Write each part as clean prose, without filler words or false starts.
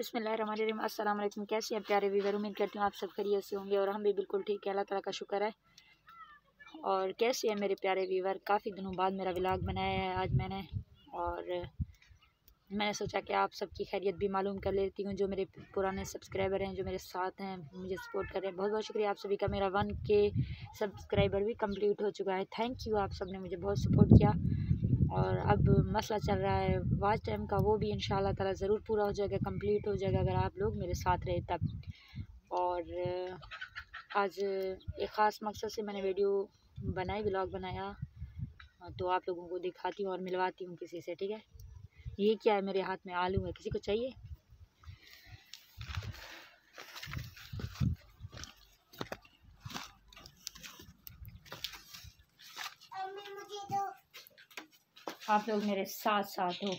बिस्मिल्लाहिर्रहमानिर्रहीम। अस्सलाम वालेकुम। कैसे हैं प्यारे व्यूअर, उम्मीद करती हूँ आप सब खैरियत से होंगे और हम भी बिल्कुल ठीक है, अल्लाह ताला का शुक्र है। और कैसे हैं मेरे प्यारे व्यूअर, काफ़ी दिनों बाद मेरा व्लॉग बनाया है आज मैंने, और मैंने सोचा कि आप सबकी खैरियत भी मालूम कर लेती हूँ। जो मेरे पुराने सब्सक्राइबर हैं, जो मेरे साथ हैं, मुझे सपोर्ट कर रहे हैं, बहुत बहुत शुक्रिया आप सभी का। मेरा 1K सब्सक्राइबर भी कंप्लीट हो चुका है। थैंक यू, आप सब ने मुझे बहुत सपोर्ट किया। और अब मसला चल रहा है वॉच टाइम का, वो भी इंशाल्लाह ताला ज़रूर पूरा हो जाएगा, कंप्लीट हो जाएगा अगर आप लोग मेरे साथ रहे तब। और आज एक ख़ास मकसद से मैंने वीडियो बनाई, व्लॉग बनाया, तो आप लोगों को दिखाती हूँ और मिलवाती हूँ किसी से, ठीक है। ये क्या है, मेरे हाथ में आलू है, किसी को चाहिए? आप लोग मेरे साथ साथ हो।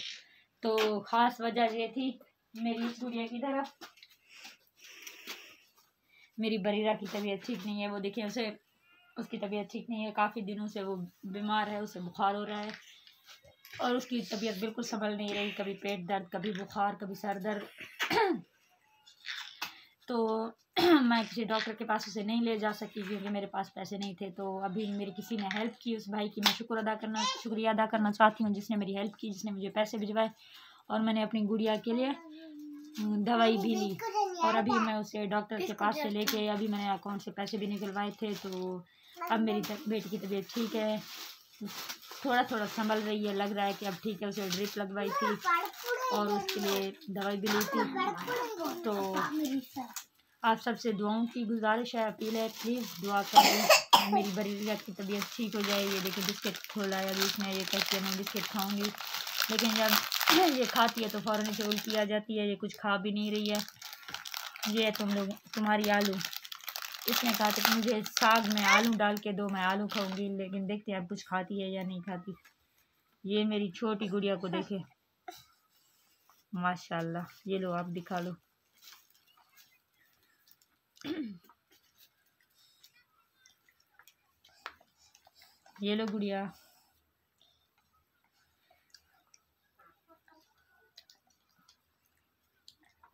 तो ख़ास वजह ये थी, मेरी गुड़िया की तरफ, मेरी बरीरा की तबीयत ठीक नहीं है। वो देखिए, उसकी तबीयत ठीक नहीं है, काफ़ी दिनों से वो बीमार है, उसे बुखार हो रहा है और उसकी तबीयत बिल्कुल संभल नहीं रही, कभी पेट दर्द, कभी बुखार, कभी सर दर्द। तो मैं किसी डॉक्टर के पास उसे नहीं ले जा सकी क्योंकि मेरे पास पैसे नहीं थे। तो अभी मेरी किसी ने हेल्प की, उस भाई की मैं शुक्रिया अदा करना चाहती हूँ जिसने मेरी हेल्प की, जिसने मुझे पैसे भिजवाए और मैंने अपनी गुड़िया के लिए दवाई भी ली। और अभी मैं उसे डॉक्टर के पास से लेके, अभी मैंने अकाउंट से पैसे भी निकलवाए थे। तो अब मेरी बेटी की तबीयत ठीक है, थोड़ा थोड़ा संभल रही है, लग रहा है कि अब ठीक है। उसे ड्रिप लगवाई थी और उसके लिए दवाई भी ली थी। तो आप सबसे दुआओं की गुजारिश है, अपील है, प्लीज़ दुआ करें मेरी बरीरा की तबीयत ठीक हो जाए। ये देखिए बिस्किट खोला है अभी इसने, ये कहती है मैं बिस्किट खाऊंगी, लेकिन जब ये खाती है तो फ़ौरन से उल्टी आ जाती है। ये कुछ खा भी नहीं रही है। ये तुम्हारी आलू, इसने कहा था कि मुझे साग में आलू डाल के दो, मैं आलू खाऊंगी, लेकिन देखते हैं अब कुछ खाती है या नहीं खाती। ये मेरी छोटी गुड़िया को देखे, माशाल्लाह। ये लो, आप दिखा लो। ये लो गुड़िया।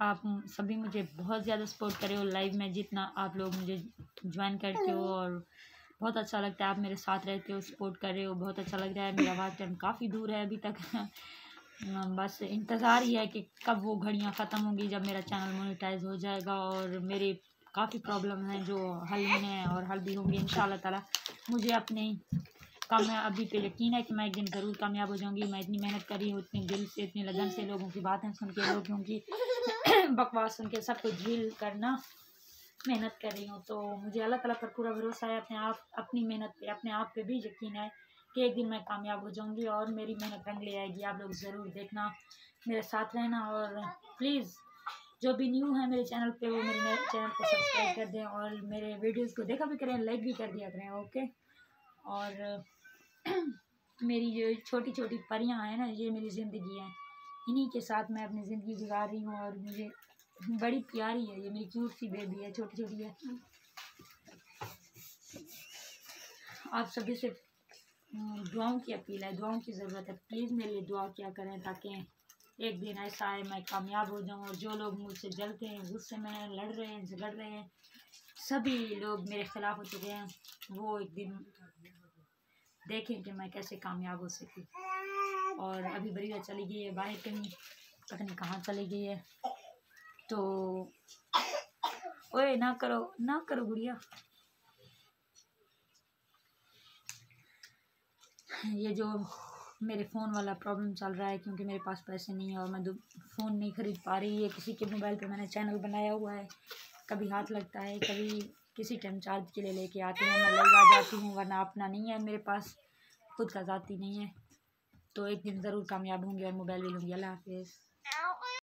आप सभी मुझे बहुत ज़्यादा सपोर्ट करे हो लाइव में, जितना आप लोग मुझे ज्वाइन करते हो, और बहुत अच्छा लगता है, आप मेरे साथ रहते हो, सपोर्ट कर रहे हो, बहुत अच्छा लग रहा है। मेरा वॉच टाइम काफ़ी दूर है अभी तक। बस इंतज़ार ही है कि कब वो घड़ियाँ ख़त्म होंगी, जब मेरा चैनल मोनेटाइज हो जाएगा और मेरे काफ़ी प्रॉब्लम हैं जो हल होने हैं और हल भी होंगे इंशाल्लाह ताला। मुझे अपनी कामयाबी पे यकीन है कि मैं एक दिन ज़रूर कामयाब हो जाऊंगी। मैं इतनी मेहनत कर रही हूँ, इतनी दिल से, इतनी लगन से, लोगों की बातें सुन के, लोगों की बकवास सुन के, सब कुछ झील करना मेहनत कर रही हूँ। तो मुझे अल्लाह ताला पर पूरा भरोसा है, अपनी मेहनत पे, अपने आप पे भी यकीन है कि एक दिन मैं कामयाब हो जाऊंगी और मेरी मेहनत रंग ले आएगी। आप लोग ज़रूर देखना, मेरे साथ रहना, और प्लीज़ जो भी न्यू है मेरे चैनल पे वो मेरे चैनल को सब्सक्राइब कर दें और मेरे वीडियोस को देखा भी करें, लाइक भी कर दिया करें, ओके। और मेरी जो छोटी छोटी परियां हैं ना, ये मेरी ज़िंदगी है, इन्हीं के साथ मैं अपनी ज़िंदगी गुजार रही हूँ और मुझे बड़ी प्यारी है। ये मेरी क्यूट सी बेबी है, छोटी छोटी है। आप सभी से दुआओं की अपील है, दुआओं की ज़रूरत है, प्लीज़ मेरे लिए दुआ किया करें ताकि एक दिन ऐसा आए मैं कामयाब हो जाऊं। और जो लोग मुझसे जलते हैं, गुस्से में लड़ रहे हैं, झगड़ रहे हैं, सभी लोग मेरे ख़िलाफ़ हो चुके हैं, वो एक दिन देखें कि मैं कैसे कामयाब हो सकी। और अभी बरीरा चली गई है बाहर कहीं, पता नहीं कहाँ चली गई है। तो ओए ना करो गुड़िया। ये जो मेरे फ़ोन वाला प्रॉब्लम चल रहा है क्योंकि मेरे पास पैसे नहीं है और मैं फ़ोन नहीं ख़रीद पा रही है। किसी के मोबाइल पे मैंने चैनल बनाया हुआ है, कभी हाथ लगता है, कभी किसी टाइम चार्ज के लिए लेके आते हैं, मैं लगा जाती हूँ, वरना अपना नहीं है मेरे पास, खुद का ज़ाती नहीं है। तो एक दिन ज़रूर कामयाब होंगी और मोबाइल भी लूँगी। अल्लाह हाफ़िज़।